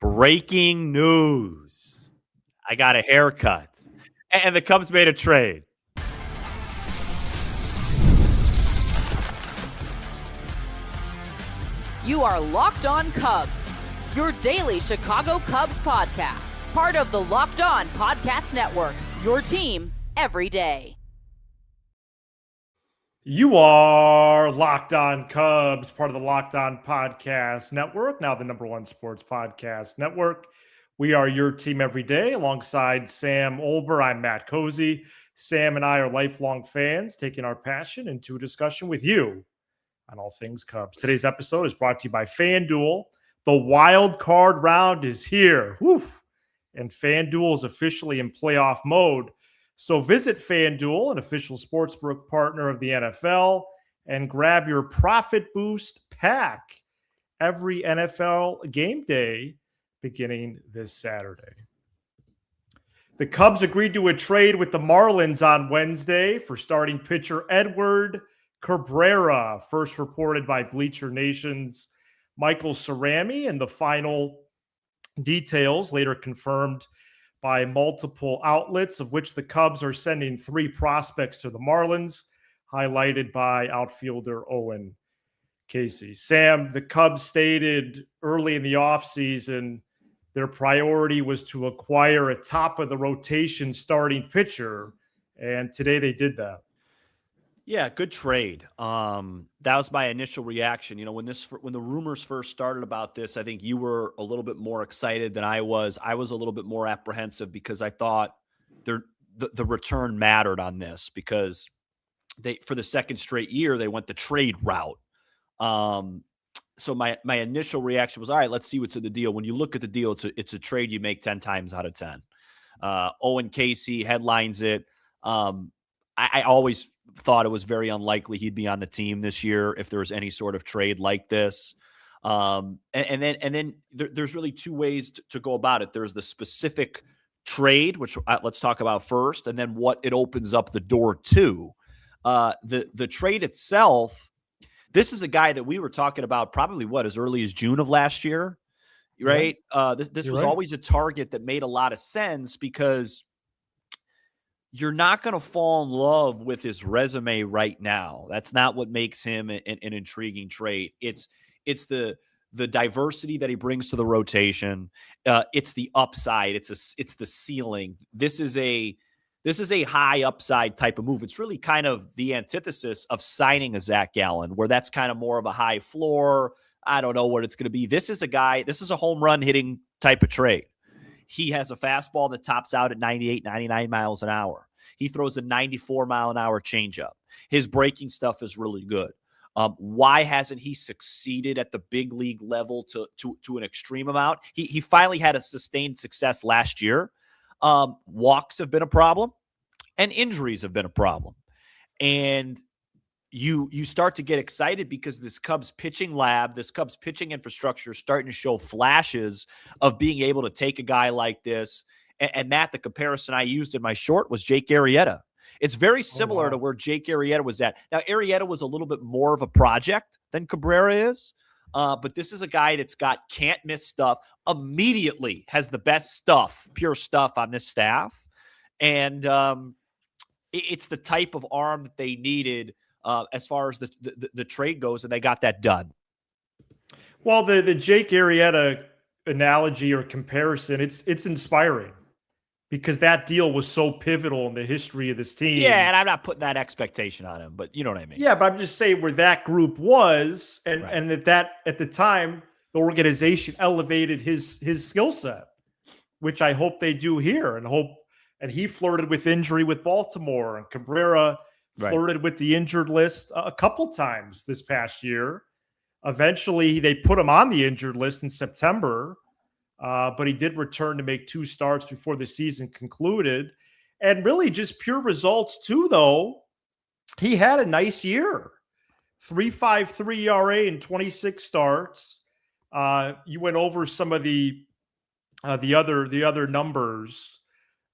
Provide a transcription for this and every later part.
Breaking news. I got a haircut. And the Cubs made a trade. You are Locked On Cubs, your daily Chicago Cubs podcast. Part of the Locked On Podcast Network, your team every day. You are Locked On Cubs, part of the Locked On Podcast Network, now the #1 sports podcast network. We are your team every day alongside Sam Olber. I'm Matt Cozy. Sam and I are lifelong fans, taking our passion into a discussion with you on all things Cubs. Today's episode is brought to you by FanDuel. The wild card round is here. Woof. And FanDuel is officially in playoff mode. So visit FanDuel, an official sportsbook partner of the NFL, and grab your Profit Boost pack every NFL game day beginning this Saturday. The Cubs agreed to a trade with the Marlins on Wednesday for starting pitcher Edward Cabrera, first reported by Bleacher Nation's Michael Cerami, and the final details later confirmed by multiple outlets, of which the Cubs are sending 3 prospects to the Marlins, highlighted by outfielder Owen Casey. Sam, the Cubs stated early in the offseason their priority was to acquire a top-of-the-rotation starting pitcher, and today they did that. Yeah, good trade. That was my initial reaction. You know, when the rumors first started about this, I think you were a little bit more excited than I was. I was a little bit more apprehensive because I thought the return mattered on this because for the second straight year they went the trade route. So my initial reaction was, all right, let's see what's in the deal. When you look at the deal, it's a trade you make 10 times out of 10. Owen Casey headlines it. I always thought it was very unlikely he'd be on the team this year if there was any sort of trade like this. And then there's really 2 ways to go about it. There's the specific trade, which let's talk about first, and then what it opens up the door to. The trade itself, this is a guy that we were talking about probably as early as June of last year, right? This was always a target that made a lot of sense because you're not going to fall in love with his resume right now. That's not what makes him an intriguing trade. It's the diversity that he brings to the rotation. It's the upside. It's the ceiling. This is a high upside type of move. It's really kind of the antithesis of signing a Zach Gallen, where that's kind of more of a high floor. I don't know what it's going to be. This is a home run hitting type of trade. He has a fastball that tops out at 98, 99 miles an hour. He throws a 94-mile-an-hour changeup. His breaking stuff is really good. Why hasn't he succeeded at the big league level to an extreme amount? He finally had a sustained success last year. Walks have been a problem, and injuries have been a problem. And you start to get excited because this Cubs pitching lab, this Cubs pitching infrastructure is starting to show flashes of being able to take a guy like this. And Matt, the comparison I used in my short was Jake Arrieta. It's very similar to where Jake Arrieta was at. Now, Arrieta was a little bit more of a project than Cabrera is, but this is a guy that's got can't-miss stuff, immediately has the best stuff, pure stuff on this staff. And it's the type of arm that they needed as far as the trade goes, and they got that done. Well, the Jake Arrieta analogy or comparison, it's inspiring because that deal was so pivotal in the history of this team. Yeah, and I'm not putting that expectation on him, but you know what I mean. Yeah, but I'm just saying where that group was, and that at the time the organization elevated his skill set, which I hope they do here, and he flirted with injury with Baltimore, and Cabrera flirted with the injured list a couple times this past year. Eventually, they put him on the injured list in September, but he did return to make 2 starts before the season concluded. And really just pure results too, though. He had a nice year. 3.53 ERA in 26 starts. You went over some of the other numbers.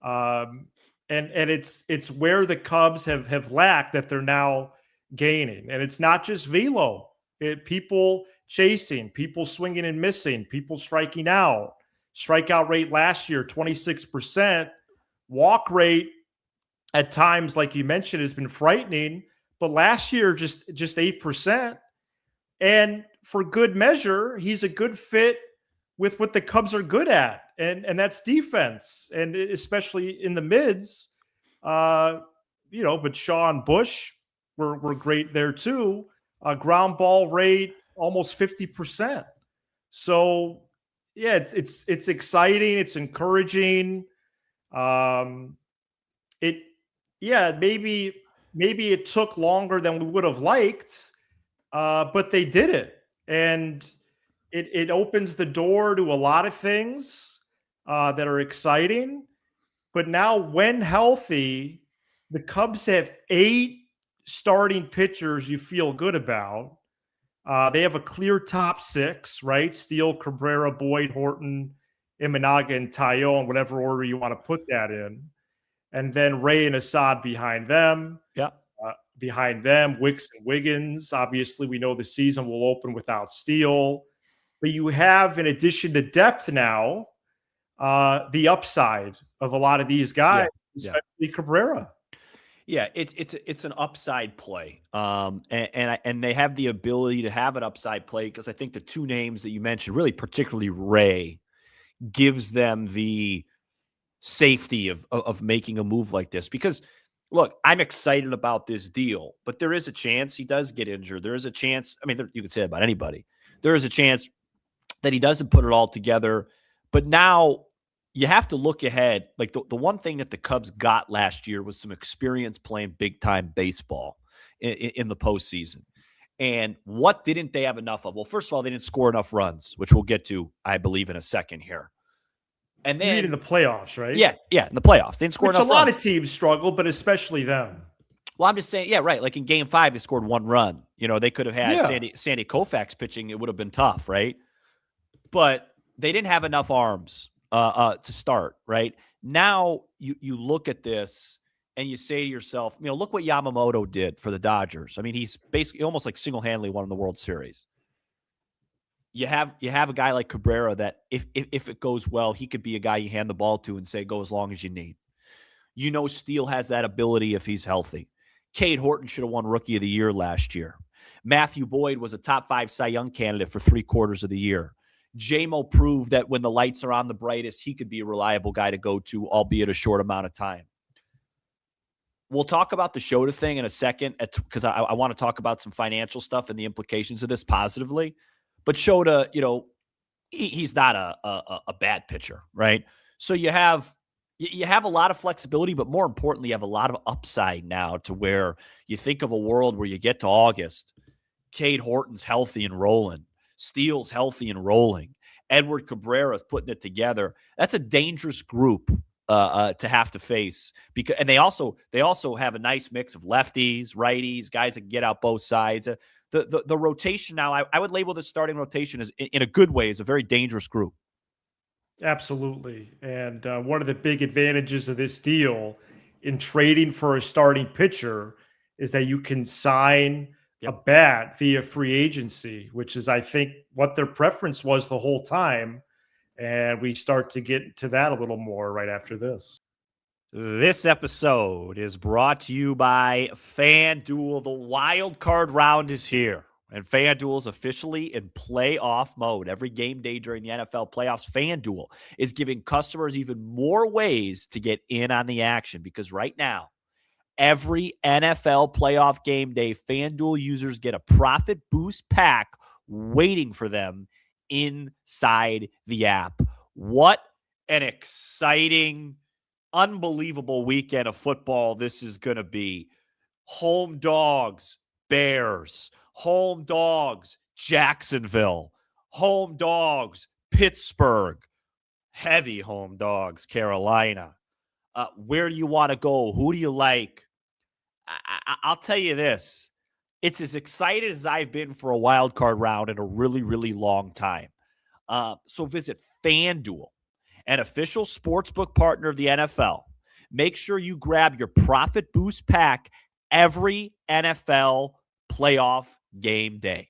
And it's where the Cubs have lacked that they're now gaining. And it's not just velo. People chasing, people swinging and missing, people striking out. Strikeout rate last year, 26%. Walk rate at times, like you mentioned, has been frightening, but last year just 8%. And for good measure, he's a good fit with what the Cubs are good at, and that's defense, and especially in the mids. But Shaw and Bush were great there too. Ground ball rate almost 50%. So yeah, it's exciting. It's encouraging. It maybe it took longer than we would have liked, but they did it, and it opens the door to a lot of things that are exciting. But now, when healthy, the Cubs have 8 starting pitchers you feel good about. They have a clear top 6, right? Steele, Cabrera, Boyd, Horton, Imanaga, and Taillon, whatever order you want to put that in. And then Ray and Assad behind them. Yeah. Behind them, Wicks and Wiggins. Obviously, we know the season will open without Steele. But you have, in addition to depth now, the upside of a lot of these guys, especially Cabrera. Yeah, it's an upside play, and they have the ability to have an upside play because I think the 2 names that you mentioned, really particularly Ray, gives them the safety of making a move like this. Because look, I'm excited about this deal, but there is a chance he does get injured. There is a chance. I mean, you could say it about anybody. There is a chance that he doesn't put it all together. But now you have to look ahead. Like the one thing that the Cubs got last year was some experience playing big-time baseball in the postseason. And what didn't they have enough of? Well, first of all, they didn't score enough runs, which we'll get to, I believe, in a second here. And then in the playoffs, right? Yeah, in the playoffs. They didn't score enough runs. A lot of teams struggled, but especially them. Well, I'm just saying, yeah, right. Like in Game 5, they scored 1 run. They could have had Sandy Koufax pitching. It would have been tough, right? But they didn't have enough arms to start, right? Now you look at this and you say to yourself, look what Yamamoto did for the Dodgers. I mean, he's basically almost like single-handedly won the World Series. You have a guy like Cabrera that if it goes well, he could be a guy you hand the ball to and say, go as long as you need. Steele has that ability if he's healthy. Cade Horton should have won Rookie of the Year last year. Matthew Boyd was a top 5 Cy Young candidate for 3/4 of the year. J-Mo proved that when the lights are on the brightest, he could be a reliable guy to go to, albeit a short amount of time. We'll talk about the Shota thing in a second because I want to talk about some financial stuff and the implications of this positively. But Shota, he's not a bad pitcher, right? So you have a lot of flexibility, but more importantly, you have a lot of upside now to where you think of a world where you get to August, Cade Horton's healthy and rolling. Steele's healthy and rolling. Edward Cabrera's putting it together. That's a dangerous group to have to face and they also have a nice mix of lefties, righties, guys that can get out both sides. The rotation now, I would label the starting rotation as, in a good way, as a very dangerous group. Absolutely. And one of the big advantages of this deal in trading for a starting pitcher is that you can sign a bat via free agency, which is, I think, what their preference was the whole time. And we start to get to that a little more right after this. This episode is brought to you by FanDuel. The wild card round is here, and FanDuel is officially in playoff mode. Every game day during the NFL playoffs, FanDuel is giving customers even more ways to get in on the action, because right now, every NFL playoff game day, FanDuel users get a profit boost pack waiting for them inside the app. What an exciting, unbelievable weekend of football this is going to be. Home dogs, Bears. Home dogs, Jacksonville. Home dogs, Pittsburgh. Heavy home dogs, Carolina. Where do you want to go? Who do you like? I'll tell you this. It's as excited as I've been for a wild card round in a really, really long time. So visit FanDuel, an official sportsbook partner of the NFL. Make sure you grab your profit boost pack every NFL playoff game day.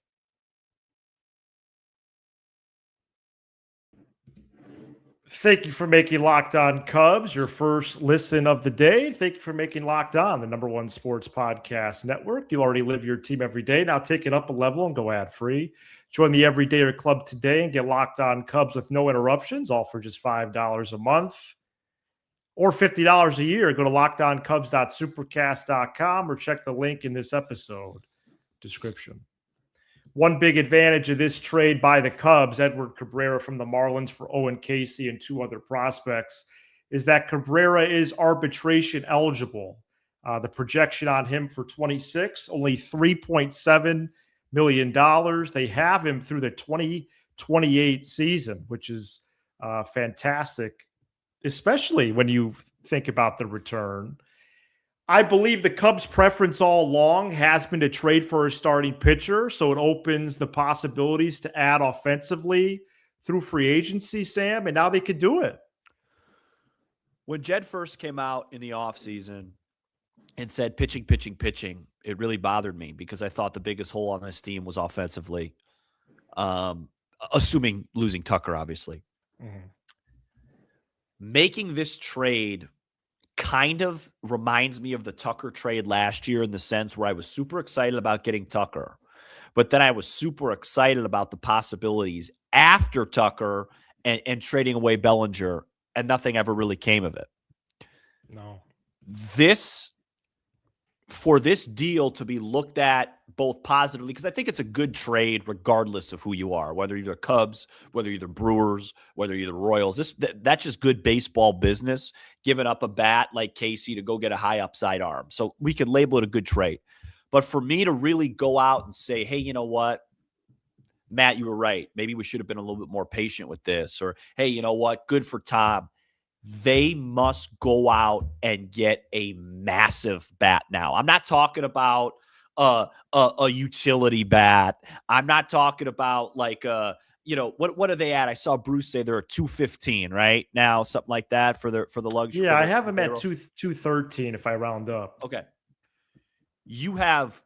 Thank you for making Locked On Cubs your first listen of the day. Thank you for making Locked On the number one sports podcast network. You already live your team every day. Now take it up a level and go ad free. Join the Everydayer Club today and get Locked On Cubs with no interruptions, all for just $5 a month or $50 a year. Go to lockedoncubs.supercast.com or check the link in this episode description. One big advantage of this trade by the Cubs, Edward Cabrera from the Marlins for Owen Casey and two other prospects, is that Cabrera is arbitration eligible. The projection on him for 26, only $3.7 million. They have him through the 2028 season, which is fantastic, especially when you think about the return. I believe the Cubs' preference all along has been to trade for a starting pitcher, so it opens the possibilities to add offensively through free agency, Sam, and now they could do it. When Jed first came out in the offseason and said pitching, it really bothered me because I thought the biggest hole on this team was offensively, assuming losing Tucker, obviously. Mm-hmm. Making this trade kind of reminds me of the Tucker trade last year in the sense where I was super excited about getting Tucker, but then I was super excited about the possibilities after Tucker and trading away Bellinger, and nothing ever really came of it. No. For this deal to be looked at both positively, because I think it's a good trade regardless of who you are, whether you're the Cubs, whether you're the Brewers, whether you're the Royals. That's just good baseball business, giving up a bat like Casey to go get a high upside arm. So we could label it a good trade. But for me to really go out and say, hey, you know what, Matt, you were right. Maybe we should have been a little bit more patient with this. Or, hey, you know what, good for Tom. They must go out and get a massive bat now. I'm not talking about a utility bat. I'm not talking about like what are they at? I saw Bruce say they're at 215 right now, something like that for the luxury. Yeah, I have them at 213 if I round up. Okay, you have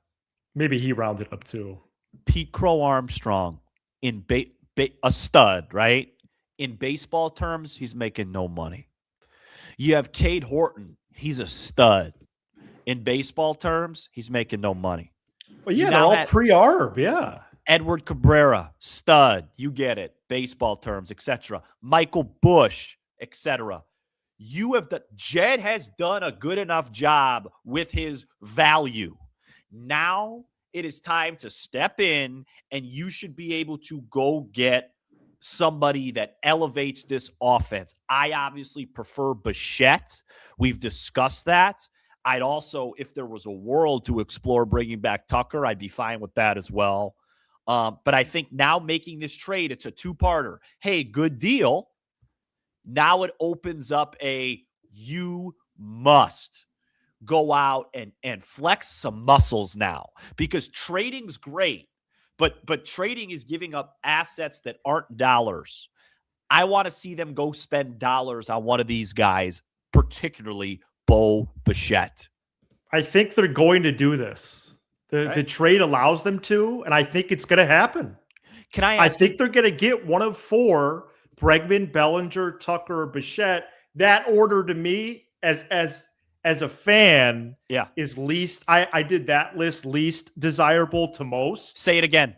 maybe he rounded up too. Pete Crow Armstrong in a stud, right? In baseball terms, he's making no money. You have Cade Horton. He's a stud. In baseball terms, he's making no money. Well, yeah, they're all pre-arb, yeah. Edward Cabrera, stud. You get it. Baseball terms, etc. Michael Bush, etc. Jed has done a good enough job with his value. Now it is time to step in, and you should be able to go get somebody that elevates this offense. I obviously prefer Bichette. We've discussed that. I'd also, if there was a world to explore bringing back Tucker, I'd be fine with that as well. But I think now making this trade, it's a two-parter. Hey, good deal. Now it opens up you must go out and flex some muscles now, because trading's great. But trading is giving up assets that aren't dollars. I want to see them go spend dollars on one of these guys, particularly Bo Bichette. I think they're going to do this. The trade allows them to, and I think it's going to happen. I think they're going to get one of four: Bregman, Bellinger, Tucker, or Bichette. That order to me, as a fan, is least. I did that list, least desirable to most. Say it again.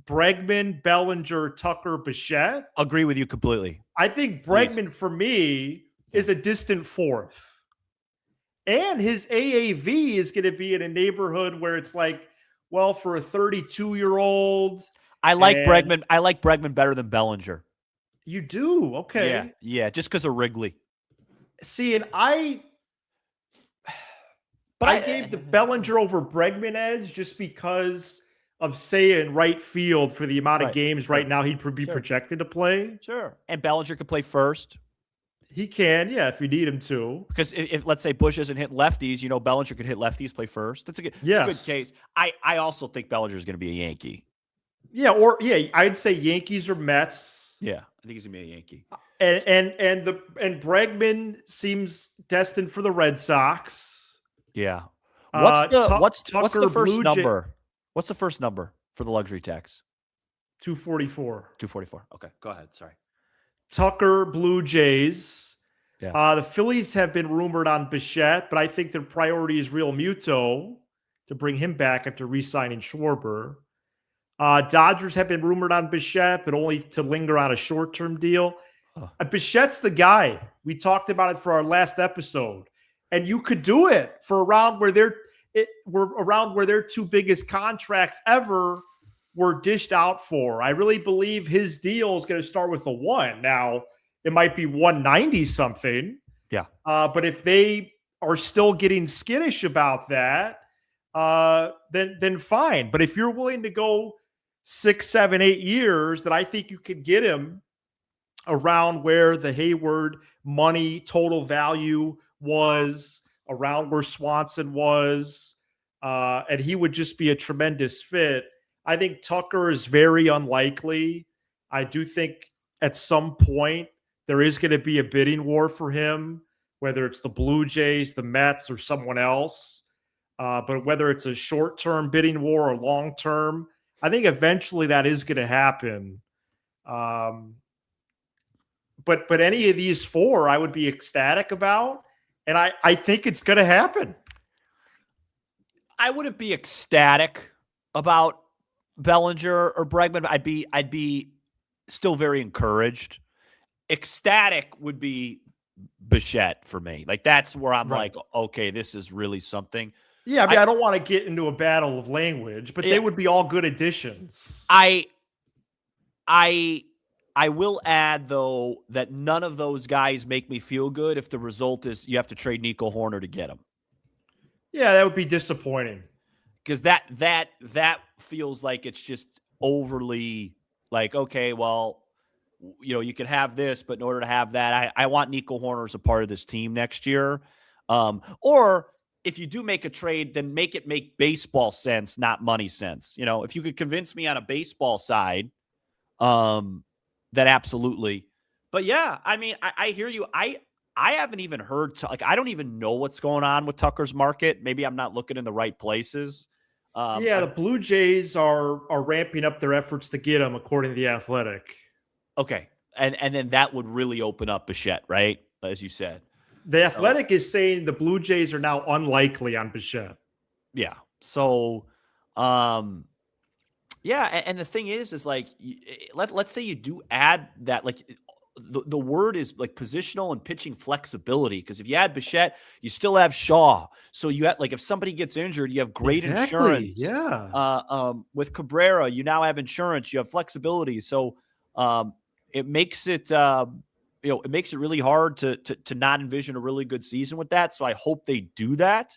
Bregman, Bellinger, Tucker, Bichette. Agree with you completely. I think Bregman for me is a distant fourth. And his AAV is going to be in a neighborhood where it's like, well, for a 32-year-old. I like Bregman. I like Bregman better than Bellinger. You do? Okay. Yeah, just because of Wrigley. See, and I gave the Bellinger over Bregman edge just because of Seiya in right field for the amount of games right now he'd be projected to play. Sure. And Bellinger could play first. He can, yeah, if you need him to. Because if let's say Bush isn't hitting lefties, Bellinger could hit lefties, play first. That's a good case. I also think Bellinger is going to be a Yankee. Yeah, I'd say Yankees or Mets. Yeah, I think he's going to be a Yankee. And Bregman seems destined for the Red Sox. Yeah. What's the first number? What's the first number for the luxury tax? 244. 244. Okay, go ahead. Sorry. Tucker, Blue Jays. Yeah. The Phillies have been rumored on Bichette, but I think their priority is Real Muto to bring him back after re-signing Schwarber. Dodgers have been rumored on Bichette, but only to linger on a short-term deal. Bichette's the guy. We talked about it for our last episode, and you could do it for around where their two biggest contracts ever were dished out for. I really believe his deal is going to start with a 1. Now, it might be 190 something. Yeah. But if they are still getting skittish about that, then fine. But if you're willing to go 6, 7, 8 years, then I think you could get him around where the Hayward money total value was, around where Swanson was, and he would just be a tremendous fit. I think Tucker is very unlikely. I do think at some point there is going to be a bidding war for him, whether it's the Blue Jays, the Mets, or someone else. But whether it's a short-term bidding war or long-term, I think eventually that is going to happen. But any of these 4, I would be ecstatic about, and I think it's going to happen. I wouldn't be ecstatic about Bellinger or Bregman. I'd be still very encouraged. Ecstatic would be Bichette for me. Like, that's where I'm Right. like, okay, this is really something. Yeah, I don't want to get into a battle of language, but they would be all good additions. I will add, though, that none of those guys make me feel good if the result is you have to trade Nico Horner to get him. Yeah, that would be disappointing. Because that feels like it's just overly like, okay, well, you can have this, but in order to have that, I want Nico Horner as a part of this team next year. Or if you do make a trade, then make it make baseball sense, not money sense. If you could convince me on a baseball side, then absolutely. But yeah, I mean, I hear you. I haven't even heard, I don't even know what's going on with Tucker's market. Maybe I'm not looking in the right places. The Blue Jays are ramping up their efforts to get him, according to The Athletic. Okay. And then that would really open up Bichette, right? As you said. The Athletic is saying the Blue Jays are now unlikely on Bichette. Yeah. So, and the thing is like, let's say you do add that, like, the word is like positional and pitching flexibility. Because if you add Bichette, you still have Shaw. So you have, like, if somebody gets injured, you have great insurance. Yeah. With Cabrera, you now have insurance. You have flexibility. So it makes it it makes it really hard to not envision a really good season with that. So I hope they do that.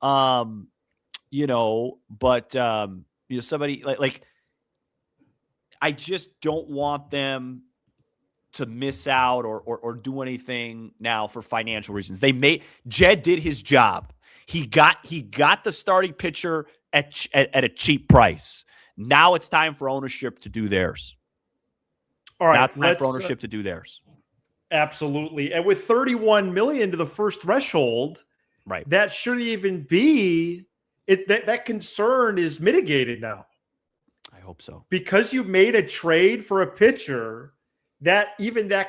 But somebody like I just don't want them to miss out or do anything now for financial reasons. Jed did his job. He got the starting pitcher at a cheap price. Now it's time for ownership to do theirs. All right. Now it's time for ownership to do theirs. Absolutely. And with $31 million to the first threshold, right, that shouldn't even be it. That concern is mitigated now. I hope so. Because you made a trade for a pitcher, that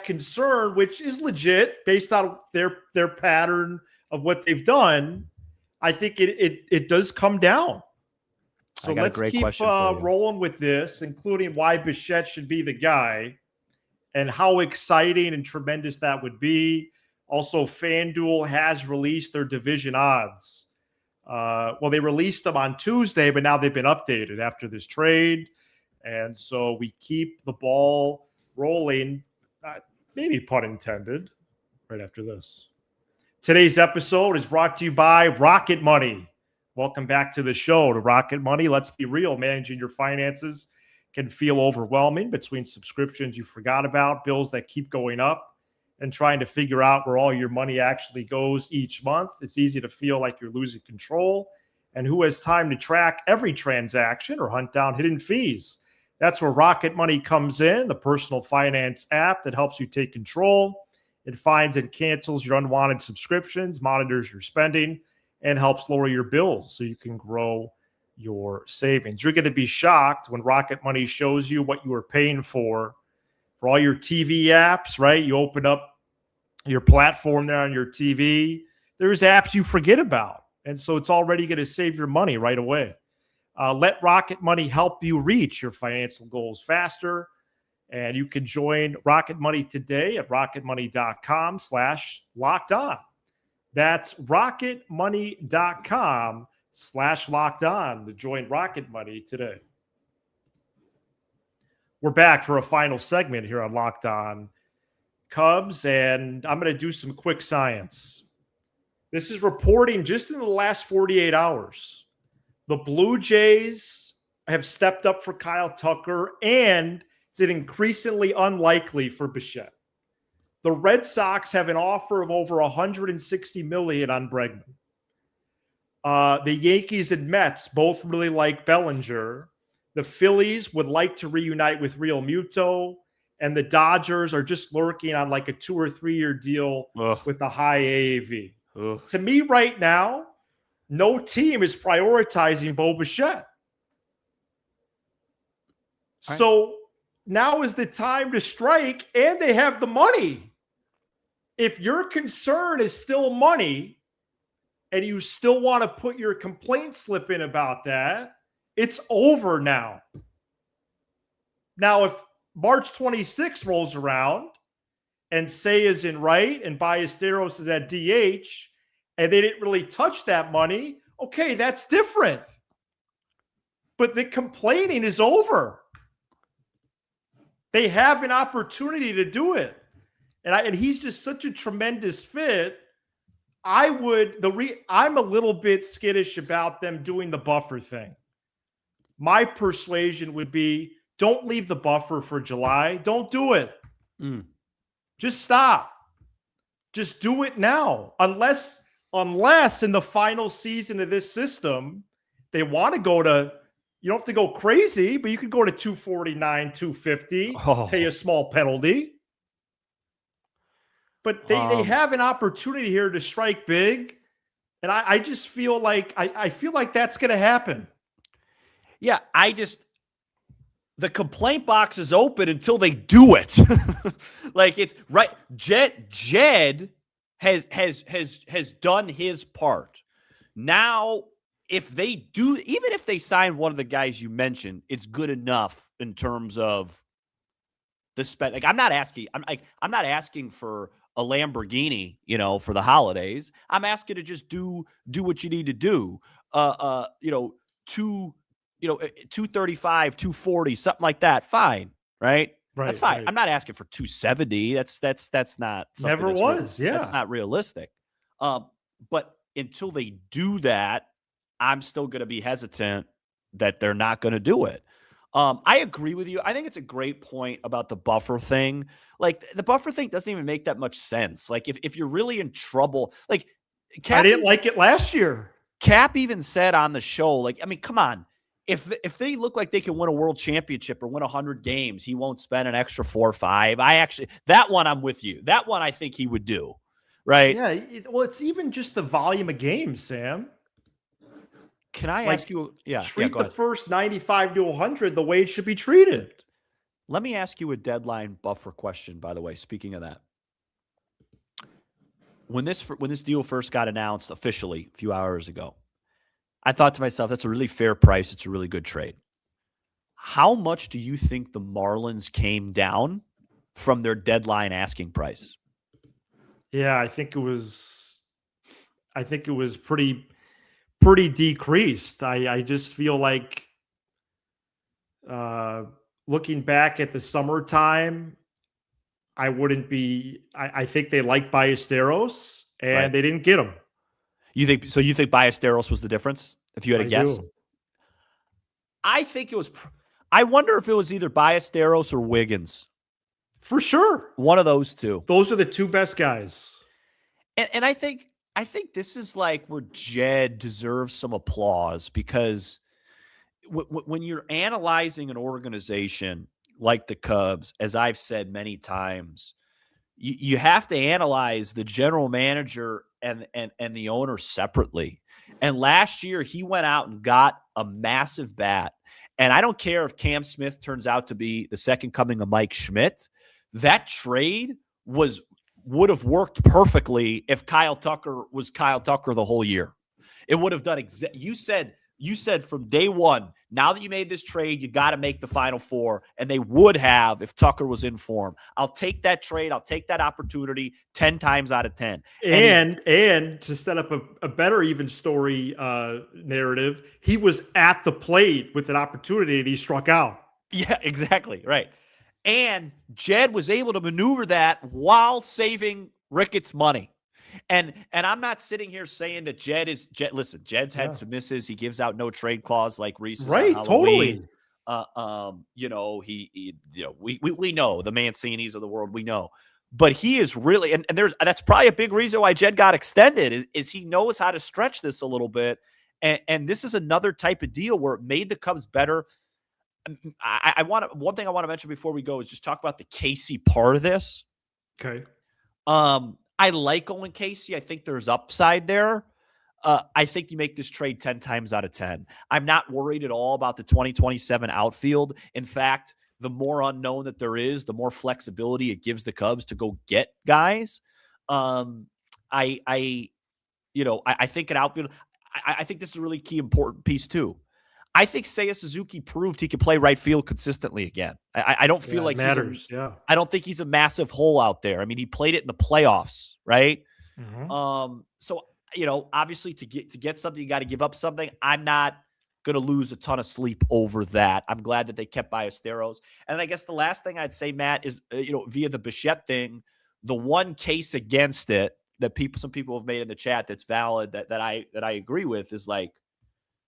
concern, which is legit based on their pattern of what they've done, I think it does come down. So let's keep rolling with this, including why Bichette should be the guy and how exciting and tremendous that would be. Also, FanDuel has released their division odds. They released them on Tuesday, but now they've been updated after this trade. And so we keep the ball rolling, maybe pun intended, right after this. Today's episode is brought to you by Rocket Money. Welcome back to the show, to Rocket Money. Let's be real. Managing your finances can feel overwhelming between subscriptions you forgot about, bills that keep going up, and trying to figure out where all your money actually goes each month. It's easy to feel like you're losing control. And who has time to track every transaction or hunt down hidden fees? That's where Rocket Money comes in, the personal finance app that helps you take control. It finds and cancels your unwanted subscriptions, monitors your spending, and helps lower your bills so you can grow your savings. You're going to be shocked when Rocket Money shows you what you are paying for for all your TV apps, right? You open up your platform there on your TV. There's apps you forget about. And so it's already going to save your money right away. Let Rocket Money help you reach your financial goals faster. And you can join Rocket Money today at rocketmoney.com/locked-on. That's rocketmoney.com/locked-on to join Rocket Money today. We're back for a final segment here on Locked On Cubs, and I'm going to do some quick science. This is reporting just in the last 48 hours. The Blue Jays have stepped up for Kyle Tucker, and it's increasingly unlikely for Bichette. The Red Sox have an offer of over $160 million on Bregman. The Yankees and Mets both really like Bellinger. The Phillies would like to reunite with Real Muto, and the Dodgers are just lurking on like a 2 or 3 year deal with a high AAV. To me right now, no team is prioritizing Bo Bichette. So now is the time to strike, and they have the money. If your concern is still money and you still want to put your complaint slip in about that, it's over now. Now, if March 26th rolls around and Say is in right and Ballesteros is at DH and they didn't really touch that money, okay, that's different. But the complaining is over. They have an opportunity to do it. And he's just such a tremendous fit. I'm a little bit skittish about them doing the buffer thing. My persuasion would be, don't leave the buffer for July. Don't do it. Just stop. Just do it now. Unless in the final season of this system, they want to go to, you don't have to go crazy, but you could go to 249, 250, pay a small penalty. But they have an opportunity here to strike big. And I just feel like I feel like that's going to happen. Yeah, the complaint box is open until they do it. Like it's right. Jed has done his part. Now, if they do, even if they sign one of the guys you mentioned, it's good enough in terms of the spend. Like I'm not asking for a Lamborghini, for the holidays. I'm asking to just do what you need to do. 235, 240, something like that. Fine. Right. That's fine. Right. I'm not asking for 270. That's not never was. That's not realistic. But until they do that, I'm still going to be hesitant that they're not going to do it. I agree with you. I think it's a great point about the buffer thing. Like the buffer thing doesn't even make that much sense. Like if you're really in trouble, like I didn't like it last year. Cap even said on the show, like, I mean, come on. If they look like they can win a world championship or win 100 games, he won't spend an extra 4 or 5. That one I'm with you. That one I think he would do. Right. Yeah. It's even just the volume of games, Sam. Can I ask you? Yeah. Treat the first 95 to 100 the way it should be treated. Let me ask you a deadline buffer question, by the way, speaking of that. When this deal first got announced officially a few hours ago, I thought to myself, that's a really fair price. It's a really good trade. How much do you think the Marlins came down from their deadline asking price? Yeah, I think it was pretty decreased. I just feel like looking back at the summertime, I think they liked Ballesteros and they didn't get him. You think Ballesteros was the difference if you had a guess? Do. I think it was. I wonder if it was either Ballesteros or Wiggins. For sure. One of those two. Those are the two best guys. And I think this is like where Jed deserves some applause because when you're analyzing an organization like the Cubs, as I've said many times, you have to analyze the general manager and the owner separately. And last year he went out and got a massive bat. And I don't care if Cam Smith turns out to be the second coming of Mike Schmidt. that trade would have worked perfectly if Kyle Tucker was Kyle Tucker the whole year. It would have done you said from day one, now that you made this trade, you got to make the Final Four, and they would have if Tucker was in form. I'll take that trade. I'll take that opportunity 10 times out of 10. And to set up a better even story narrative, he was at the plate with an opportunity and he struck out. Yeah, exactly. Right. And Jed was able to maneuver that while saving Ricketts money. And I'm not sitting here saying that listen, Jed's had some misses. He gives out no trade clause like Reese's. Right, totally. We know the Mancinis of the world, we know. But he is really, and that's probably a big reason why Jed got extended is he knows how to stretch this a little bit. And this is another type of deal where it made the Cubs better. One thing I want to mention before we go is just talk about the Casey part of this. Okay. I like Owen Casey. I think there's upside there. I think you make this trade 10 times out of 10. I'm not worried at all about the 2027 outfield. In fact, the more unknown that there is, the more flexibility it gives the Cubs to go get guys. I think an outfield. I think this is a really key important piece too. I think Seiya Suzuki proved he could play right field consistently again. I don't feel like matters. I don't think he's a massive hole out there. I mean, he played it in the playoffs, right? Mm-hmm. So obviously to get something, you got to give up something. I'm not going to lose a ton of sleep over that. I'm glad that they kept Ballesteros. And I guess the last thing I'd say, Matt, is via the Bichette thing, the one case against it that some people have made in the chat that's valid that I agree with is like,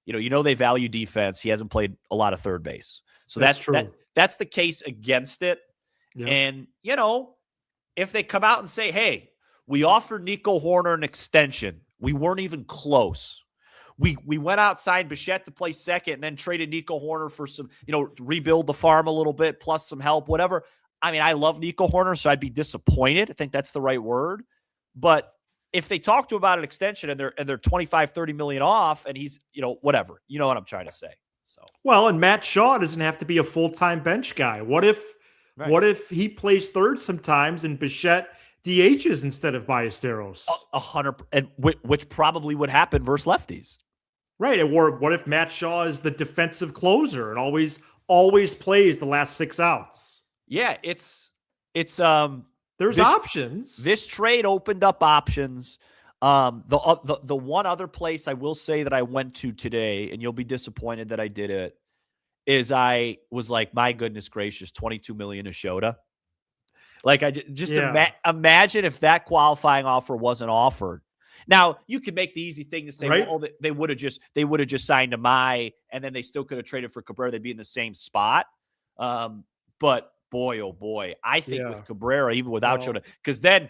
they value defense. He hasn't played a lot of third base. So that's true. That's the case against it. Yeah. And, if they come out and say, hey, we offered Nico Horner an extension, we weren't even close. We went outside Bichette to play second and then traded Nico Horner for some, rebuild the farm a little bit, plus some help, whatever. I mean, I love Nico Horner, so I'd be disappointed. I think that's the right word. But if they talk to him about an extension and they're 25, 30 million off and he's, whatever, you know what I'm trying to say. So, well, and Matt Shaw doesn't have to be a full-time bench guy. What if he plays third sometimes and Bichette DHs instead of Ballesteros? 100, and which probably would happen versus lefties. Right. Or what if Matt Shaw is the defensive closer and always plays the last 6 outs? Yeah, there's options. This trade opened up options. The one other place I will say that I went to today, and you'll be disappointed that I did it, is I was like, my goodness gracious, $22 million a Shota. Like imagine if that qualifying offer wasn't offered. Now you could make the easy thing to say, right, well, they would have just signed Amai, and then they still could have traded for Cabrera. They'd be in the same spot. But boy, oh boy, I think with Cabrera, even without Shota, because then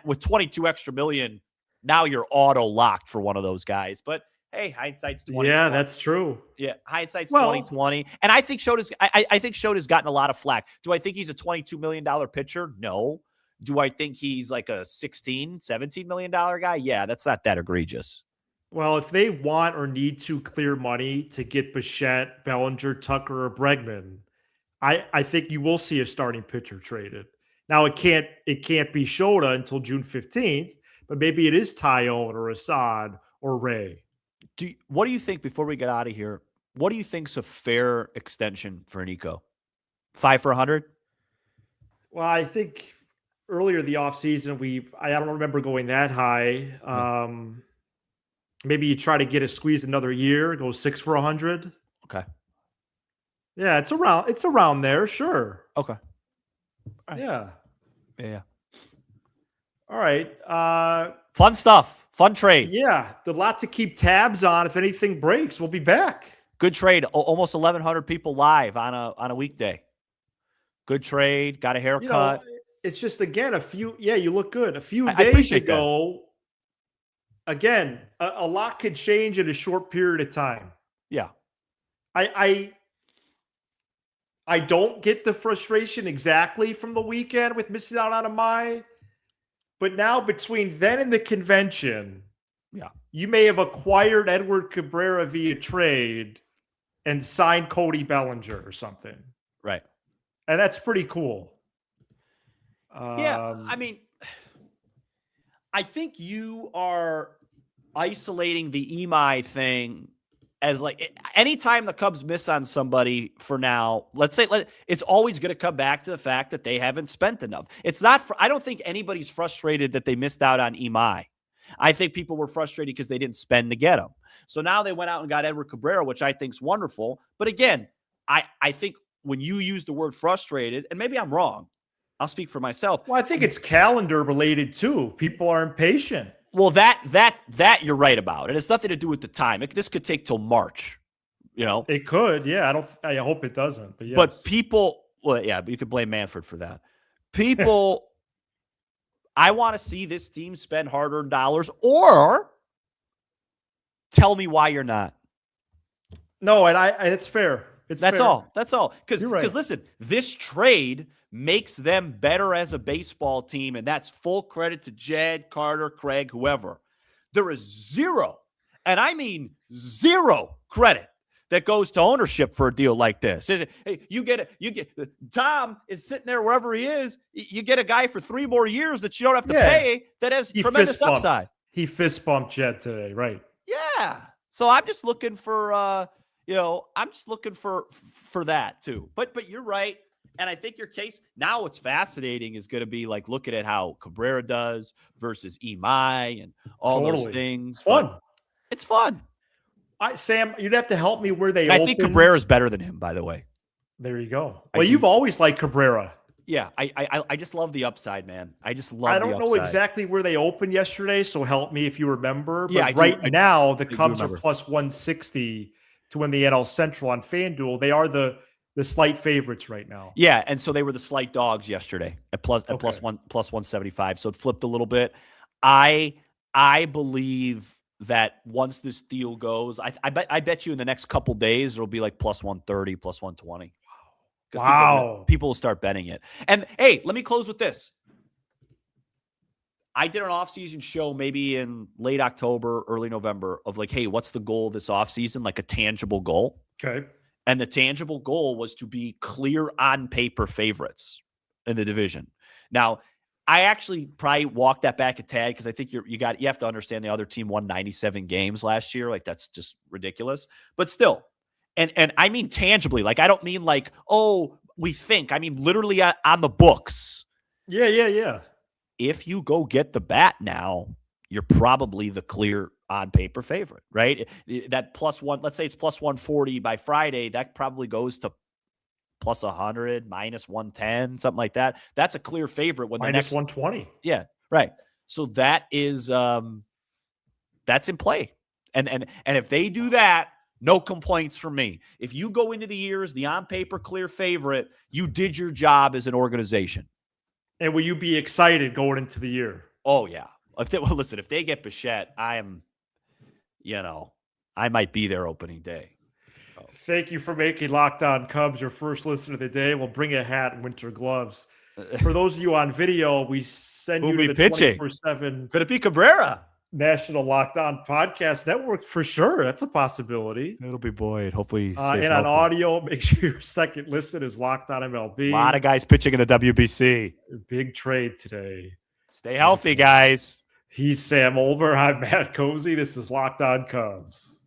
with 22 extra million, now you're auto locked for one of those guys. But hey, hindsight's 2020. Yeah, that's true. Yeah, hindsight's 2020. And I think Shota's gotten a lot of flack. Do I think he's a $22 million pitcher? No. Do I think he's like a $16, $17 million guy? Yeah, that's not that egregious. Well, if they want or need to clear money to get Bichette, Bellinger, Tucker, or Bregman, I think you will see a starting pitcher traded. Now it can't be Shota until June 15th, but maybe it is Tyone or Assad or Ray. What do you think, before we get out of here, what do you think's a fair extension for Nico? 5 for 100? Well, I think earlier the offseason, I don't remember going that high. Maybe you try to squeeze another year, go 6 for 100. Okay. Yeah, it's around there, sure. Okay. Right. Yeah. Yeah. All right. Fun stuff. Fun trade. Yeah, a lot to keep tabs on. If anything breaks, we'll be back. Good trade. Almost 1,100 people live on a weekday. Good trade. Got a haircut. It's just, again, you look good. A few days ago, again, a lot could change in a short period of time. Yeah. I don't get the frustration exactly from the weekend with missing out on Amai. But now between then and the convention, you may have acquired Edward Cabrera via trade and signed Cody Bellinger or something. Right. And that's pretty cool. Yeah, I mean, I think you are isolating the Imai thing as like anytime the Cubs miss on somebody for now, let's say it's always going to come back to the fact that they haven't spent enough. It's not, I don't think anybody's frustrated that they missed out on Imai. I think people were frustrated because they didn't spend to get him. So now they went out and got Edward Cabrera, which I think is wonderful. But again, I think when you use the word frustrated, and maybe I'm wrong, I'll speak for myself. Well, I think it's calendar related too. People are impatient. Well, that you're right about. And it's nothing to do with the time. This could take till March, It could, yeah. I hope it doesn't. But yes. But people, well, yeah, but you could blame Manfred for that. People, I want to see this team spend hard-earned dollars, or tell me why you're not. No, and it's fair. That's fair. all. That's all. Because right. Listen, this trade makes them better as a baseball team, and that's full credit to Jed, Carter, Craig, whoever. There is zero, and I mean zero credit that goes to ownership for a deal like this. Hey, you get Tom is sitting there wherever he is. You get a guy for 3 more years that you don't have to pay that has tremendous upside. He fist bumped Jed today, right? Yeah. So I'm just looking for I'm just looking for that too. But you're right. And I think your case now, what's fascinating is going to be like looking at how Cabrera does versus Imai and all those things. Fun. It's fun. Sam, you'd have to help me where they I think Cabrera is better than him, by the way. There you go. Well, you've always liked Cabrera. Yeah, I just love the upside, man. I just love. I don't know exactly where they opened yesterday, so help me if you remember. But yeah, now the Cubs are plus 160 to win the NL Central on FanDuel. They are the slight favorites right now. Yeah, and so they were the slight dogs yesterday at plus 175. So it flipped a little bit. I believe that once this deal goes, I bet you in the next couple days it'll be like plus 130, plus 120. Wow. People will start betting it. And hey, let me close with this. I did an offseason show maybe in late October, early November of like, hey, what's the goal this offseason? Like a tangible goal. Okay. And the tangible goal was to be clear on paper favorites in the division. Now, I actually probably walked that back a tad because I think you have to understand the other team won 97 games last year. Like that's just ridiculous. But still, and I mean tangibly, like I don't mean like, oh, we think. I mean literally on the books. Yeah. If you go get the bat now, you're probably the clear on paper favorite, right? That plus one, let's say it's plus 140 by Friday, that probably goes to plus 100, minus 110, something like that. That's a clear favorite when minus 120. Yeah, right. So that is that's in play. And if they do that, no complaints from me. If you go into the year as the on paper clear favorite, you did your job as an organization. And will you be excited going into the year? Oh yeah. If they get Bichette, I might be there opening day. Oh. Thank you for making Locked On Cubs your first listen of the day. We'll bring a hat and winter gloves. For those of you on video, we send you to the 24/7. Could it be Cabrera? National Locked On Podcast Network for sure. That's a possibility. It'll be Boyd. Hopefully, and on audio, make sure your second listen is Locked On MLB. A lot of guys pitching in the WBC. Big trade today. Stay healthy, guys. He's Sam Olber. I'm Matt Cozy. This is Locked On Cubs.